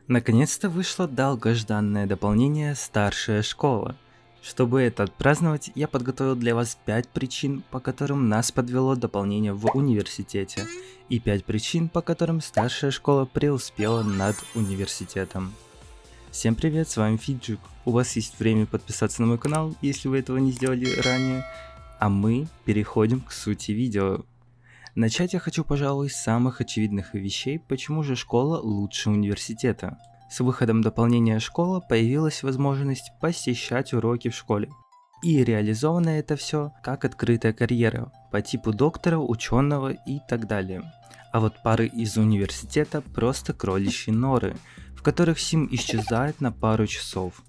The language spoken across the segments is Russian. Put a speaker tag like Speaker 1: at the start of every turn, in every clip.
Speaker 1: Наконец-то вышло долгожданное дополнение «Старшая школа». Чтобы это отпраздновать, я подготовил для вас 5 причин, по которым нас подвело дополнение в университете, и 5 причин, по которым старшая школа преуспела над университетом. Всем привет, с вами Фиджик. У вас есть время подписаться на мой канал, если вы этого не сделали ранее, а мы переходим к сути видео. Начать я хочу, пожалуй, с самых очевидных вещей, почему же школа лучше университета. С выходом дополнения «Школа» появилась возможность посещать уроки в школе. И реализовано это все как открытая карьера, по типу доктора, ученого и так далее. А вот пары из университета просто кроличьи норы, в которых сим исчезает на пару часов.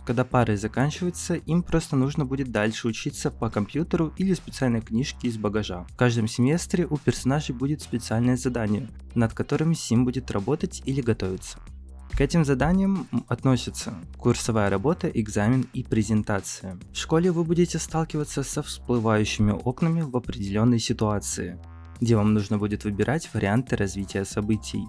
Speaker 1: Когда пары заканчиваются, им просто нужно будет дальше учиться по компьютеру или специальной книжке из багажа. В каждом семестре у персонажей будет специальное задание, над которым сим будет работать или готовиться. К этим заданиям относятся курсовая работа, экзамен и презентация. В школе вы будете сталкиваться со всплывающими окнами в определенной ситуации, где вам нужно будет выбирать варианты развития событий.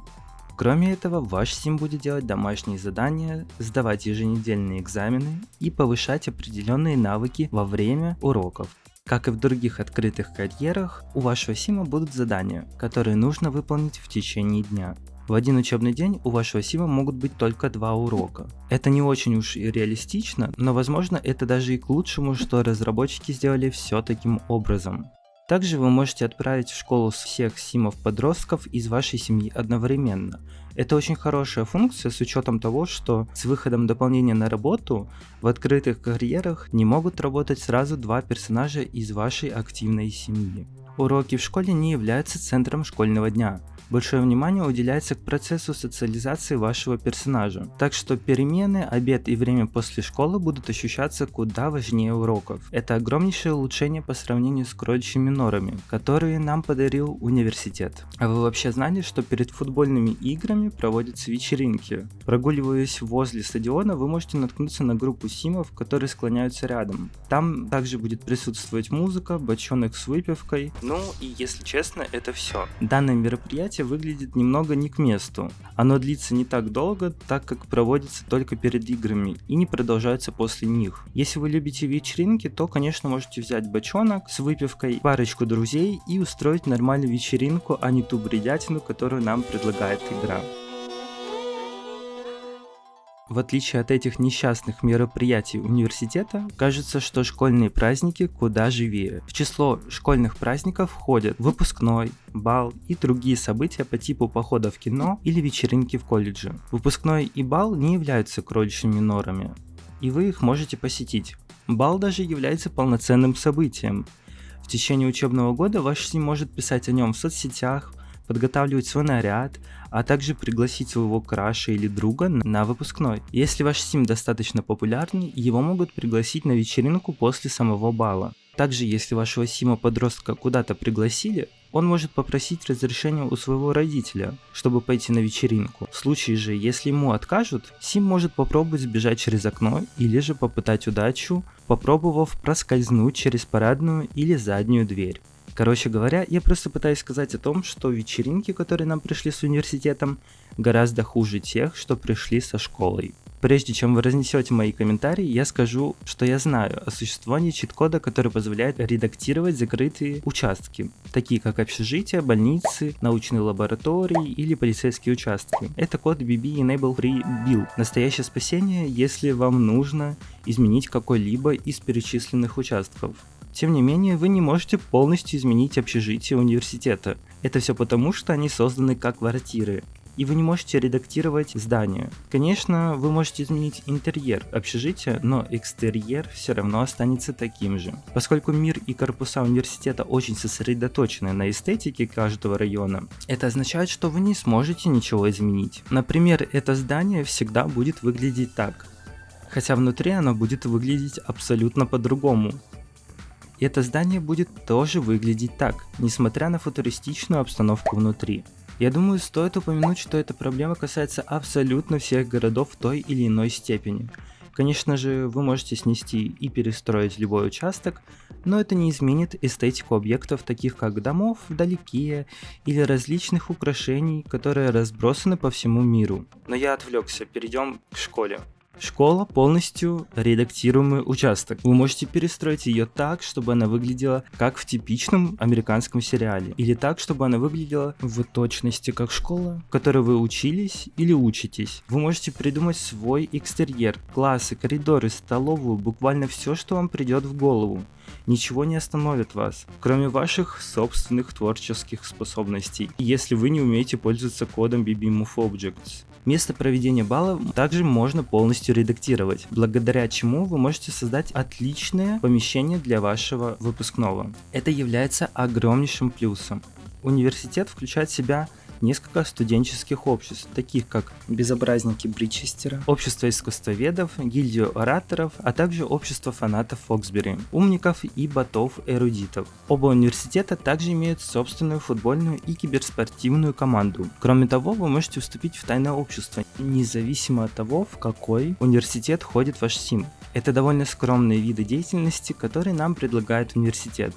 Speaker 1: Кроме этого, ваш сим будет делать домашние задания, сдавать еженедельные экзамены и повышать определенные навыки во время уроков. Как и в других открытых карьерах, у вашего сима будут задания, которые нужно выполнить в течение дня. В один учебный день у вашего сима могут быть только 2 урока. Это не очень уж и реалистично, но возможно это даже и к лучшему, что разработчики сделали все таким образом. Также вы можете отправить в школу всех симов-подростков из вашей семьи одновременно. Это очень хорошая функция с учетом того, что с выходом дополнения на работу в открытых карьерах не могут работать сразу 2 персонажа из вашей активной семьи. Уроки в школе не являются центром школьного дня. Большое внимание уделяется к процессу социализации вашего персонажа, так что перемены, обед и время после школы будут ощущаться куда важнее уроков. Это огромнейшее улучшение по сравнению с кроличьими норами, которые нам подарил университет. А вы вообще знали, что перед футбольными играми проводятся вечеринки? Прогуливаясь возле стадиона, вы можете наткнуться на группу симов, которые склоняются рядом. Там также будет присутствовать музыка, бочонок с выпивкой. Ну и если честно, это все. Данное мероприятие выглядит немного не к месту. Оно длится не так долго, так как проводится только перед играми и не продолжается после них. Если вы любите вечеринки, то, конечно, можете взять бочонок с выпивкой, парочку друзей и устроить нормальную вечеринку, а не ту бредятину, которую нам предлагает игра. В отличие от этих несчастных мероприятий университета, кажется, что школьные праздники куда живее. В число школьных праздников входят выпускной, бал и другие события по типу похода в кино или вечеринки в колледже. Выпускной и бал не являются кроличьими норами, и вы их можете посетить. Бал даже является полноценным событием. В течение учебного года ваш сим может писать о нем в соцсетях, подготавливать свой наряд, а также пригласить своего краша или друга на выпускной. Если ваш сим достаточно популярный, его могут пригласить на вечеринку после самого бала. Также, если вашего сима-подростка куда-то пригласили, он может попросить разрешения у своего родителя, чтобы пойти на вечеринку. В случае же, если ему откажут, сим может попробовать сбежать через окно или же попытать удачу, попробовав проскользнуть через парадную или заднюю дверь. Короче говоря, я просто пытаюсь сказать о том, что вечеринки, которые нам пришли с университетом, гораздо хуже тех, что пришли со школой. Прежде чем вы разнесете мои комментарии, я скажу, что я знаю о существовании чит-кода, который позволяет редактировать закрытые участки, такие как общежития, больницы, научные лаборатории или полицейские участки. Это код BB Enable Free Build. Настоящее спасение, если вам нужно изменить какой-либо из перечисленных участков. Тем не менее, вы не можете полностью изменить общежитие университета. Это все потому, что они созданы как квартиры, и вы не можете редактировать здание. Конечно, вы можете изменить интерьер общежития, но экстерьер все равно останется таким же. Поскольку мир и корпуса университета очень сосредоточены на эстетике каждого района, это означает, что вы не сможете ничего изменить. Например, это здание всегда будет выглядеть так, хотя внутри оно будет выглядеть абсолютно по-другому. И это здание будет тоже выглядеть так, несмотря на футуристичную обстановку внутри. Я думаю, стоит упомянуть, что эта проблема касается абсолютно всех городов в той или иной степени. Конечно же, вы можете снести и перестроить любой участок, но это не изменит эстетику объектов, таких как домов вдалеке или различных украшений, которые разбросаны по всему миру. Но я отвлекся, перейдем к школе. Школа полностью редактируемый участок. Вы можете перестроить ее так, чтобы она выглядела как в типичном американском сериале. Или так, чтобы она выглядела в точности как школа, в которой вы учились или учитесь. Вы можете придумать свой экстерьер, классы, коридоры, столовую, буквально все, что вам придет в голову. Ничего не остановит вас, кроме ваших собственных творческих способностей, если вы не умеете пользоваться кодом BBMoveObjects. Место проведения бала также можно полностью редактировать, благодаря чему вы можете создать отличное помещение для вашего выпускного. Это является огромнейшим плюсом. Университет включает в себя несколько студенческих обществ, таких как Безобразники Бричестера, Общество искусствоведов, Гильдию ораторов, а также Общество фанатов Фоксбери, умников и ботов-эрудитов. Оба университета также имеют собственную футбольную и киберспортивную команду. Кроме того, вы можете вступить в тайное общество, независимо от того, в какой университет ходит ваш СИМ. Это довольно скромные виды деятельности, которые нам предлагает университет.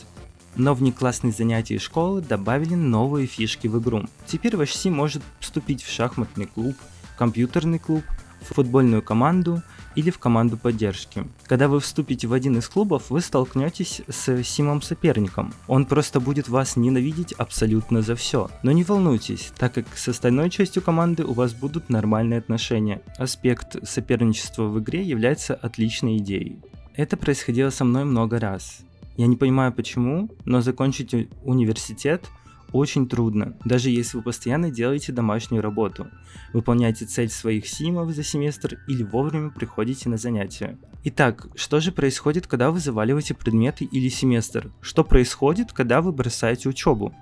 Speaker 1: Но внеклассные занятия школы добавили новые фишки в игру. Теперь ваш СИМ может вступить в шахматный клуб, компьютерный клуб, в футбольную команду или в команду поддержки. Когда вы вступите в один из клубов, вы столкнетесь с СИМом-соперником. Он просто будет вас ненавидеть абсолютно за все. Но не волнуйтесь, так как с остальной частью команды у вас будут нормальные отношения. Аспект соперничества в игре является отличной идеей. Это происходило со мной много раз. Я не понимаю почему, но закончить университет очень трудно, даже если вы постоянно делаете домашнюю работу, выполняете цель своих симов за семестр или вовремя приходите на занятия. Итак, что же происходит, когда вы заваливаете предметы или семестр? Что происходит, когда вы бросаете учебу?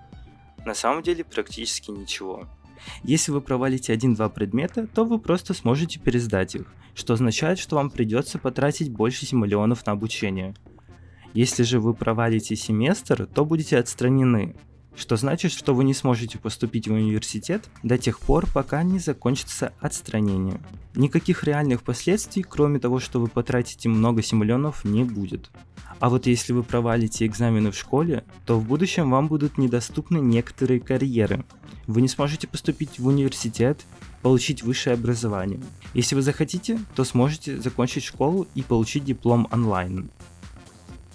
Speaker 1: На самом деле практически ничего. Если вы провалите 1-2 предмета, то вы просто сможете пересдать их, что означает, что вам придется потратить больше симулионов на обучение. Если же вы провалите семестр, то будете отстранены, что значит, что вы не сможете поступить в университет до тех пор, пока не закончится отстранение. Никаких реальных последствий, кроме того, что вы потратите много симулионов, не будет. А вот если вы провалите экзамены в школе, то в будущем вам будут недоступны некоторые карьеры. Вы не сможете поступить в университет, получить высшее образование. Если вы захотите, то сможете закончить школу и получить диплом онлайн.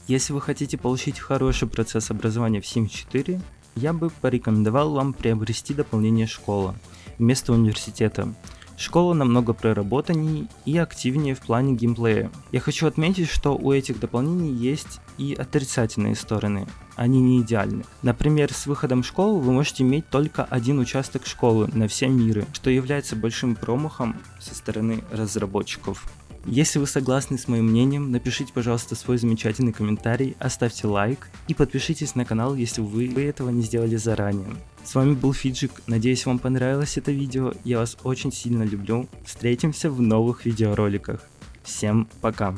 Speaker 1: Если вы хотите получить хороший процесс образования в Sims 4, я бы порекомендовал вам приобрести дополнение «Школа» вместо университета. Школа намного проработаннее и активнее в плане геймплея. Я хочу отметить, что у этих дополнений есть и отрицательные стороны. Они не идеальны. Например, с выходом школы вы можете иметь только один участок школы на все миры, что является большим промахом со стороны разработчиков. Если вы согласны с моим мнением, напишите, пожалуйста, свой замечательный комментарий, оставьте лайк и подпишитесь на канал, если вы этого не сделали заранее. С вами был Фиджик, надеюсь, вам понравилось это видео, я вас очень сильно люблю, встретимся в новых видеороликах. Всем пока!